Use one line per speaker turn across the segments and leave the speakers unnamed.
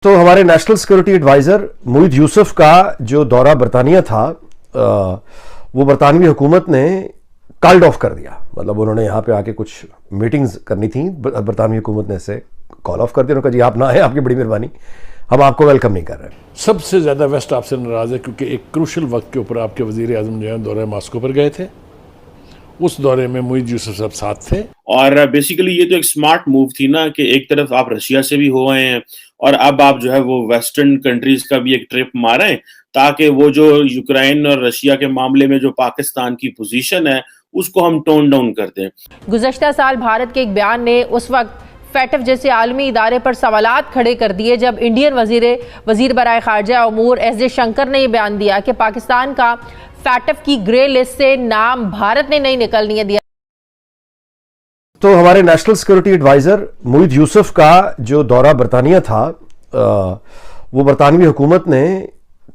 तो हमारे national security adviser मोहित यूसुफ का जो दौरा बरतानिया था वो बरतानवी हुकूमत ने कॉल्ड ऑफ कर दिया। मतलब उन्होंने यहाँ पे आके कुछ मीटिंग्स करनी थी, बरतानवी हुकूमत ने इसे कॉल ऑफ कर दिया। उन्होंने कहा जी आप ना आए, आपकी बड़ी मेहरबानी, हम आपको वेलकम नहीं कर रहे।
सबसे ज़्यादा वेस्ट आपसे नाराज़ है क्योंकि एक क्रूशल वक्त के ऊपर आपके वज़ीर आज़म जो है दौरे मॉस्को पर गए थे। उस दौरे में मोहित यूसुफ साहब साथ थे।
और बेसिकली ये तो एक स्मार्ट मूव थी ना कि एक तरफ आप रशिया से भी हो आए हैं और अब आप जो है वो वेस्टर्न कंट्रीज का भी एक ट्रिप मारें ताकि वो जो यूक्रेन और रशिया के मामले में जो पाकिस्तान की पोजीशन है उसको हम टोन डाउन कर दें।
गुज़श्ता साल भारत के एक बयान ने उस वक्त फैटफ जैसे आलमी इदारे पर सवालात खड़े कर दिए जब इंडियन वजीर बराए खारजा अमूर एस जयशंकर ने यह बयान दिया कि पाकिस्तान का फैटफ की ग्रे लिस्ट से नाम भारत ने नहीं निकलने दिया।
तो हमारे नेशनल सिक्योरिटी एडवाइज़र मोहित यूसुफ का जो दौरा बरतानिया था वो बरतानवी हुकूमत ने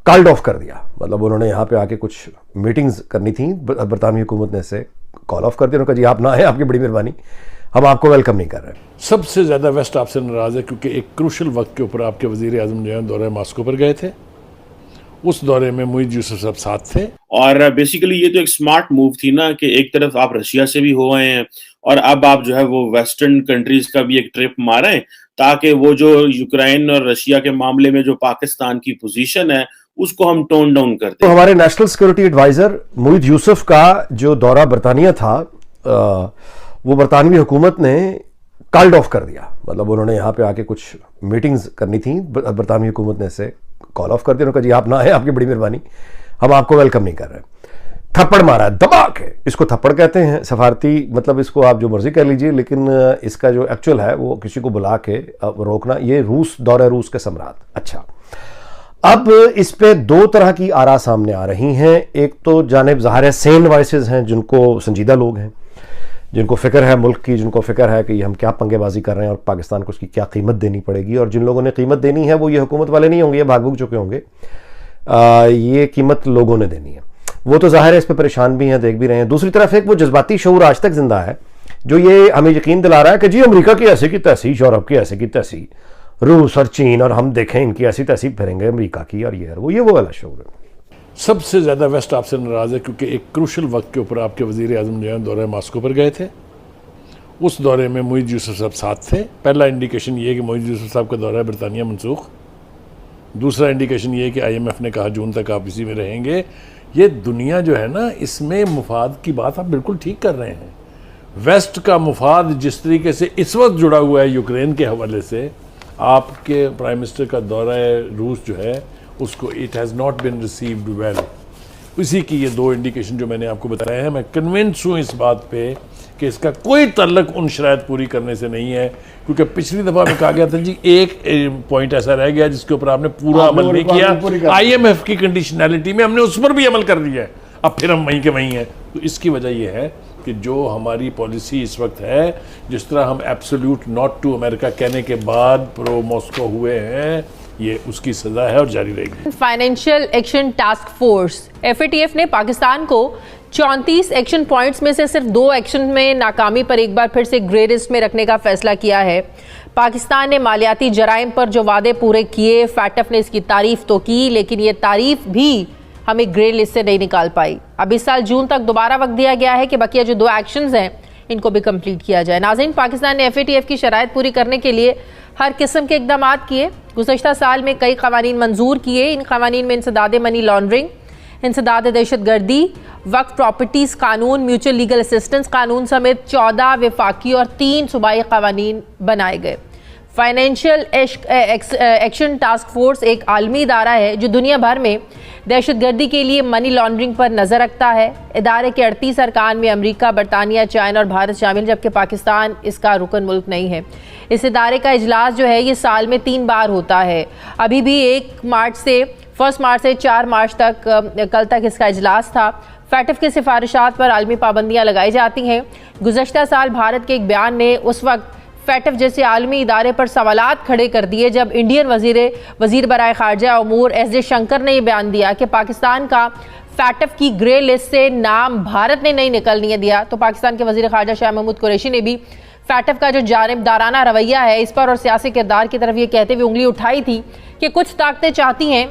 कॉल्ड ऑफ कर दिया। मतलब उन्होंने यहाँ पे आके कुछ मीटिंग्स करनी थी, बरतानवी हुकूमत ने इसे कॉल ऑफ कर दिया। उन्होंने कहा जी आप ना आए, आपकी बड़ी मेहरबानी, हम आपको वेलकम नहीं कर रहे।
सबसे ज़्यादा वेस्ट आपसे नाराज़ है क्योंकि एक क्रूशल वक्त के ऊपर आपके वज़ीर आज़म जो है दौरे मॉस्को पर गए थे। उस दौरे में मोहित यूसुफ साहब साथ थे।
और बेसिकली ये तो एक स्मार्ट मूव थी ना कि एक तरफ आप रशिया से भी हो आए हैं और अब आप जो है वो वेस्टर्न कंट्रीज का भी एक ट्रिप मारें ताकि वो जो यूक्रेन और रशिया के मामले में जो पाकिस्तान की पोजीशन है उसको हम टोन डाउन कर दें।
तो हमारे नेशनल सिक्योरिटी एडवाइज़र मोहित यूसुफ का जो दौरा बरतानिया था वो बरतानवी हुकूमत ने कॉल्ड ऑफ कर दिया। मतलब उन्होंने यहाँ पे आके कुछ मीटिंग्स करनी थी, बरतानवी हुकूमत ने इसे कॉल ऑफ कर दिया। उन्होंने कहा जी आप ना आए, आपकी बड़ी मेहरबानी, हम आपको वेलकम नहीं कर रहे। थप्पड़ मारा है, दबा के, इसको थप्पड़ कहते हैं सफारती, मतलब इसको आप जो मर्जी कह लीजिए, लेकिन इसका जो एक्चुअल है वो किसी को बुला के रोकना। ये दौरा रूस के सम्राट। अच्छा, अब इस पे दो तरह की आरा सामने आ रही हैं। एक तो जानिब ज़ाहिर है सेन वॉइसेस हैं, जिनको संजीदा लोग हैं, जिनको फ़िक्र है मुल्क की, जिनको फ़िक्र है कि हम क्या पंगेबाजी कर रहे हैं और पाकिस्तान को उसकी क्या कीमत देनी पड़ेगी। और जिन लोगों ने कीमत देनी है वो ये हुकूमत वाले नहीं होंगे, ये भाग भूग चुके होंगे। ये कीमत लोगों ने देनी है, वो तो ज़ाहिर है इस पर परेशान भी हैं, देख भी रहे हैं। दूसरी तरफ एक वो जज्बाती शऊर आज तक जिंदा है जो ये हमें यकीन दिला रहा है कि जी अमेरिका की ऐसे की तैसी, यूरोप की ऐसे की तैसी, रूस और चीन, और हम देखें इनकी ऐसी तैसी फिरेंगे अमेरिका की, और ये वो वाला शऊर है।
सबसे ज़्यादा वेस्ट आपसे नाराज़ है क्योंकि एक क्रूशल वक्त के ऊपर आपके वज़ीर आज़म जो है दौरे मॉस्को पर गए थे। उस दौरे में मोहित यूसुफ साहब साथ थे। पहला इंडिकेशन ये है कि मोहित यूसुफ साहब का दौरा बरतानिया मनसूख। दूसरा इंडिकेशन ये है कि IMF ने कहा जून तक आप इसी में रहेंगे। ये दुनिया जो है ना, इसमें मुफाद की बात आप बिल्कुल ठीक कर रहे हैं। वेस्ट का मुफाद जिस तरीके से इस वक्त जुड़ा हुआ है यूक्रेन के हवाले से, आपके प्राइम मिनिस्टर का दौरा रूस जो है उसको it has not been received well. इसी की ये दो इंडिकेशन जो मैंने आपको बताया है। मैं कन्विंस हूँ इस बात पे कि इसका कोई तल्लक उन शराइत पूरी करने से नहीं है, क्योंकि पिछली दफ़ा में कहा गया था जी एक पॉइंट ऐसा रह गया जिसके ऊपर आपने पूरा अमल नहीं किया। IMF की कंडीशनैलिटी में हमने उस पर भी अमल कर दिया है, अब फिर हम वहीं के वहीं हैं। तो इसकी वजह यह है कि जो हमारी पॉलिसी इस वक्त है, जिस तरह हम एब्सोल्यूट नॉट टू अमेरिका कहने के बाद प्रो मॉस्को हुए हैं, ये उसकी सजा है और जारी रहेगी।
Financial action task force FATF ने पाकिस्तान को 34 एक्शन पॉइंट्स में से सिर्फ 2 एक्शन में नाकामी पर एक बार फिर से ग्रे लिस्ट में रखने का फैसला किया है। पाकिस्तान ने मालियाती जराइम पर जो वादे पूरे किए, फैटफ ने इसकी तारीफ तो की, लेकिन ये तारीफ भी हमें ग्रे लिस्ट से नहीं निकाल पाई। अब इस साल जून तक दोबारा वक्त दिया गया है कि बकिया जो 2 एक्शंस हैं इनको भी कंप्लीट किया जाए। नाज़रीन, पाकिस्तान ने FATF की शराइत पूरी करने के लिए हर किस्म के इकदाम किए। गुज़श्ता साल में कई कवानीन मंजूर किए। इन कवानीन में इंसदाद मनी लॉन्ड्रिंग, इंसदाद दहशत गर्दी, वक्फ प्रॉपर्टीज़ कानून, म्यूचुअल लीगल असिस्टेंस कानून समेत 14 वफाकी और 3 सूबाई कवानीन बनाए गए। फाइनेंशियल एक्शन टास्क फोर्स एक आलमी इदारा है जो दुनिया भर में दहशत गर्दी के लिए मनी लॉन्ड्रिंग पर नज़र रखता है। इदारे के 38 अरकान में अमेरिका, बरतानिया, चाइना और भारत शामिल, जबकि पाकिस्तान इसका रुकन मुल्क नहीं है। इस इदारे का इजलास जो है ये साल में 3 बार होता है। अभी भी 1 मार्च से 4 मार्च तक कल तक इसका इजलास था। फैटफ की सिफारिशात पर आलमी पाबंदियाँ लगाई जाती हैं। गुज़श्ता साल भारत के एक बयान ने उस वक्त फैटफ जैसे आलमी इदारे पर सवालात खड़े कर दिए जब इंडियन वजीर बराए खारजा अमूर एस जयशंकर ने यह बयान दिया कि पाकिस्तान का फैटफ की ग्रे लिस्ट से नाम भारत ने नहीं निकलने दिया। तो पाकिस्तान के वजीर खारजा शाह महमूद कुरैशी ने भी फैटफ का जो जानिबदाराना रवैया है इस पर और सियासी किरदार की तरफ ये कहते हुए उंगली उठाई थी कि कुछ ताकतें चाहती हैं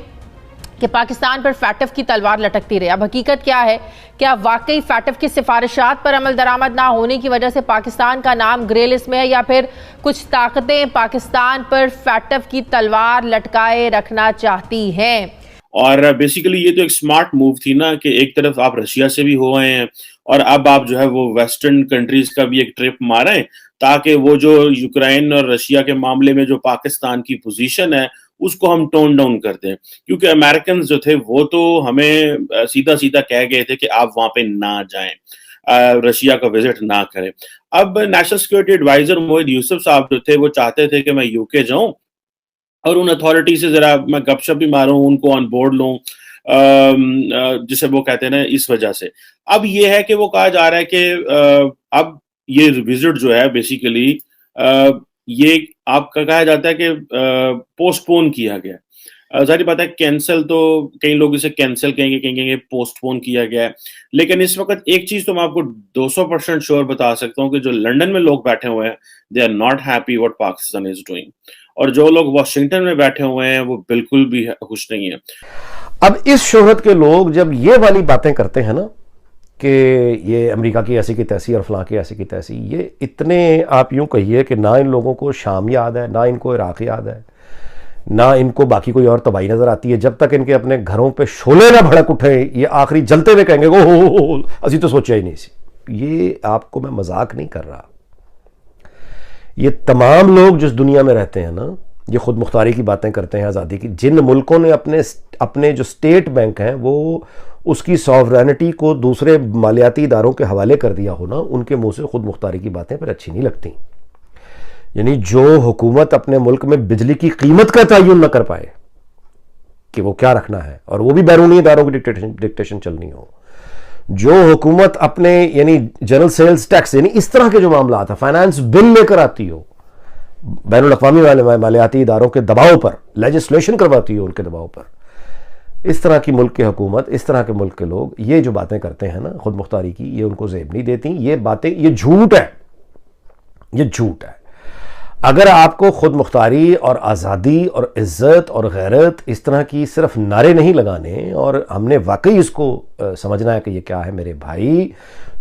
कि पाकिस्तान पर फैटफ की तलवार लटकती रहे। अब हकीकत क्या है, क्या वाकई फैटफ की सिफारिशात पर अमल दरामद ना होने की वजह से पाकिस्तान का नाम ग्रे लिस्ट में है, या फिर कुछ ताकतें पाकिस्तान पर फैटफ की तलवार लटकाए रखना चाहती हैं?
और बेसिकली ये तो एक स्मार्ट मूव थी ना कि एक तरफ आप रशिया से भी हो आए हैं और अब आप जो है वो वेस्टर्न कंट्रीज का भी एक ट्रिप मारें, ताकि वो जो यूक्रेन और रशिया के मामले में जो पाकिस्तान की पोजीशन है उसको हम टोन डाउन कर दें। क्योंकि अमेरिकन जो थे वो तो हमें सीधा सीधा कह गए थे कि आप वहां पे ना जाएं, रशिया का विजिट ना करें। अब नेशनल सिक्योरिटी एडवाइजर मोहित यूसुफ साहब जो थे वो चाहते थे कि मैं यूके जाऊं और उन अथॉरिटी से जरा मैं गपशप भी मारूं, उनको ऑन बोर्ड लूं, जिसे वो कहते हैं ना, इस वजह से। अब ये है कि वो कहा जा रहा है कि अब ये विजिट जो है बेसिकली ये आपका कहा जाता है कि पोस्टपोन किया गया। जाहिर बात है कैंसिल तो कई लोग इसे कैंसिल कहेंगे पोस्टपोन किया गया है। लेकिन इस वक्त एक चीज तो मैं आपको 200% श्योर बता सकता हूं कि जो लंदन में लोग बैठे हुए हैं they are not happy what Pakistan is doing, और जो लोग वॉशिंगटन में बैठे हुए हैं वो बिल्कुल भी खुश नहीं है।
अब इस शोहरत के लोग जब ये वाली बातें करते हैं ना कि ये अमेरिका की ऐसी की तैसी और फलां की ऐसी की तैसी, ये इतने आप यूं कहिए कि ना इन लोगों को शाम याद है, ना इनको इराक याद है, ना इनको बाकी कोई और तबाही नजर आती है। जब तक इनके अपने घरों पे शोले ना भड़क उठे, ये आखिरी जलते हुए कहेंगे ओ असी तो सोचा ही नहीं सी। ये आपको मैं मजाक नहीं कर रहा। ये तमाम लोग जिस दुनिया में रहते हैं ना, ये खुद मुख्तारी की बातें करते हैं, आज़ादी की, जिन मुल्कों ने अपने जो स्टेट बैंक हैं वो उसकी सॉवरेनिटी को दूसरे मालियाती इदारों के हवाले कर दिया हो ना, उनके मुंह से खुद मुख्तारी की बातें फिर अच्छी नहीं लगती। यानी जो हुकूमत अपने मुल्क में बिजली की कीमत का तयन न कर पाए कि वो क्या रखना है, और वो भी बैरूनी इदारों की डिक्टेशन चलनी हो, जो हुकूमत अपने यानी जनरल सेल्स टैक्स यानी इस तरह के जो मामला था, फाइनेंस बिल लेकर आती हो, बैनुल अक़वामी मालियाती इदारों के दबाव पर लेजिस्लेशन करवाती हो, उनके दबाव पर, इस तरह की मुल्क की हुकूमत, इस तरह के मुल्क के लोग ये जो बातें करते हैं ना खुद मुख्तारी की, ये उनको ज़ेब नहीं देती। ये बातें, ये झूठ है, ये झूठ है। अगर आपको खुद मुख्तारी और आज़ादी और इज़्ज़त और गैरत इस तरह की सिर्फ नारे नहीं लगाने और हमने वाकई इसको समझना है कि ये क्या है मेरे भाई,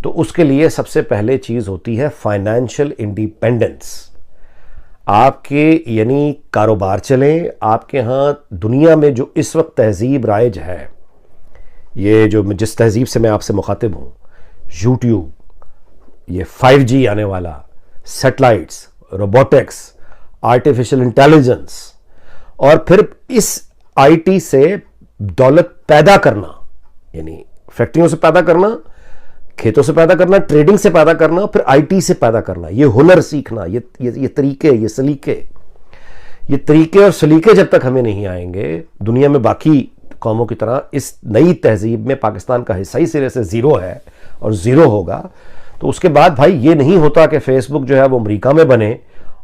तो उसके लिए सबसे पहले चीज़ होती है फाइनेंशियल इंडिपेंडेंस। आपके यानी कारोबार चलें, आपके यहाँ दुनिया में जो इस वक्त तहजीब राइज है, ये जो जिस तहजीब से मैं आपसे मुखातिब हूँ, यूट्यूब, ये 5G आने वाला, सैटेलाइट्स, रोबोटिक्स, आर्टिफिशियल इंटेलिजेंस, और फिर इस आईटी से दौलत पैदा करना, यानी फैक्ट्रियों से पैदा करना, खेतों से पैदा करना, ट्रेडिंग से पैदा करना, फिर आईटी से पैदा करना, ये हुनर सीखना, ये तरीके, ये सलीके, ये तरीके और सलीके जब तक हमें नहीं आएंगे, दुनिया में बाकी कौमों की तरह इस नई तहजीब में पाकिस्तान का हिस्सा ही सिरे से ज़ीरो है और ज़ीरो होगा। तो उसके बाद भाई ये नहीं होता कि फेसबुक जो है वो अमेरिका में बने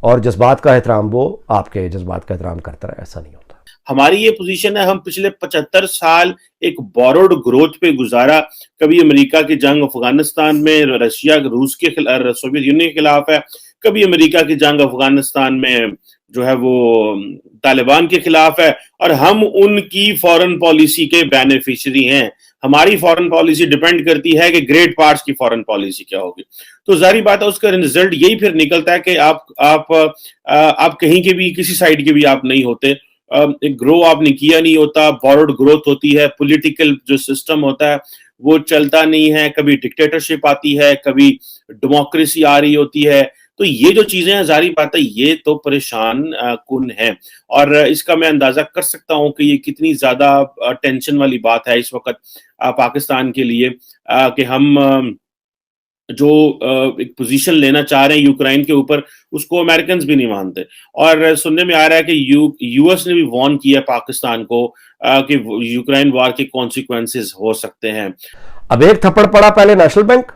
और जज्बात का एहतराम वो आपके जज्बात का एहतराम करता रहे, ऐसा नहीं होता।
हमारी ये पोजीशन है, हम पिछले 75 साल एक बोरोड ग्रोथ पे गुजारा। कभी अमेरिका की जंग अफगानिस्तान में रशिया रूस के सोवियत यूनियन के खिलाफ है, कभी अमेरिका की जंग अफगानिस्तान में जो है वो तालिबान के खिलाफ है, और हम उनकी फॉरेन पॉलिसी के बेनिफिशियरी हैं। हमारी फॉरेन पॉलिसी डिपेंड करती है कि ग्रेट पार्ट्स की फॉरेन पॉलिसी क्या होगी। तो जारी बात है उसका रिजल्ट यही फिर निकलता है कि आप कहीं के भी किसी साइड के भी आप नहीं होते, एक ग्रो आपने किया नहीं होता, बोरोड ग्रोथ होती है, पॉलिटिकल जो सिस्टम होता है वो चलता नहीं है, कभी डिक्टेटरशिप आती है, कभी डेमोक्रेसी आ रही होती है। तो ये जो चीजें हैं, जारी बात है ये तो परेशान कुन है, और इसका मैं अंदाजा कर सकता हूं कि ये कितनी ज्यादा टेंशन वाली बात है इस वक्त पाकिस्तान के लिए, कि हम जो एक पोजीशन लेना चाह रहे हैं यूक्रेन के ऊपर, उसको अमेरिकन भी नहीं मानते। और सुनने में आ रहा है कि यूएस ने भी वार्न किया पाकिस्तान को कि यूक्रेन वार के कॉन्सिक्वेंसेस हो सकते हैं।
अब एक थप्पड़ पड़ा पहले नेशनल बैंक,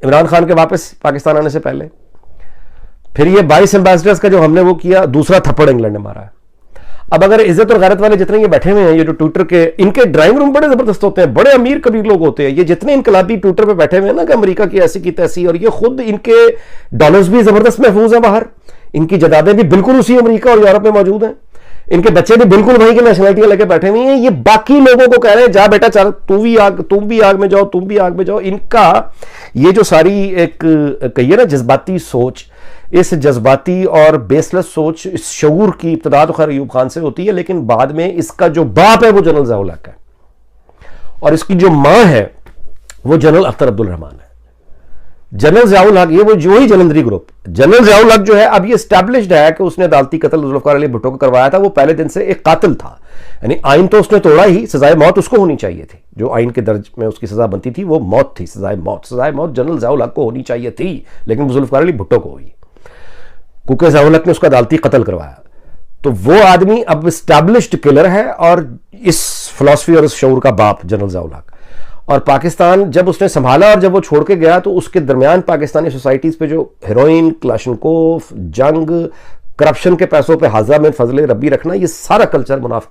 इमरान खान के वापस पाकिस्तान आने से पहले, फिर ये 22 एम्बेसडर्स का जो हमने वो किया, दूसरा थप्पड़ इंग्लैंड ने मारा है। अब अगर इज्जत और गैरत वाले जितने ये बैठे हुए हैं, ये जो ट्विटर के, इनके ड्राइंग रूम बड़े जबरदस्त होते हैं, बड़े अमीर कबीर लोग होते हैं, ये जितने इनकलाबी ट्विटर पे बैठे हुए हैं ना कि अमेरिका की ऐसी की तैसी, और ये खुद इनके डॉलर्स भी जबरदस्त महफूज हैं बाहर, इनकी जदादें भी बिल्कुल उसी अमेरिका और यूरोप में मौजूद हैं, इनके बच्चे भी बिल्कुल वहीं की नेशनलिटी लेके बैठे हुए हैं। ये बाकी लोगों को कह रहे हैं जा बेटा चल, तुम भी आग में जाओ, तुम भी आग में जाओ। इनका ये जो सारी एक कहिए ना जज्बाती सोच, इस जज्बाती और बेसलेस सोच, इस शऊर की इब्तिदा तो खैर अयूब खान से होती है, लेकिन बाद में इसका जो बाप है वो जनरल ज़िया उल हक है, और इसकी जो मां है वो जनरल अख्तर अब्दुल रहमान है। जनरल ज़िया उल हक, ये वो जो ही जलंधरी ग्रुप, जनरल ज़िया उल हक जो है अब ये एस्टैब्लिश्ड है कि उसने अदालती कत्ल जुल्फ़िकार अली भुट्टो को करवाया था। वो पहले दिन से एक कातिल था, यानी आइन तो उसने तोड़ा ही, सजाए मौत उसको होनी चाहिए थी, जो आइन के दर्ज में उसकी सजा बनती थी वो मौत थी, सजाए मौत जनरल ज़िया उल हक को होनी चाहिए थी, लेकिन जुल्फ़िकार अली भुट्टो को हुई क्योंकि ज़िया उल हक ने उसका अदालती कत्ल करवाया। तो वो आदमी अब एस्टैब्लिश्ड किलर है और इस फिलॉसफी और इस शऊर का बाप जनरल ज़िया उल हक। और पाकिस्तान जब उसने संभाला और जब वो छोड़ के गया तो उसके दरमियान पाकिस्तानी सोसाइटीज़ पे जो हेरोइन, क्लाशनकोफ, जंग, करप्शन के पैसों पे हाजा में फजले रब्बी रखना, ये सारा कल्चर मुनाफिक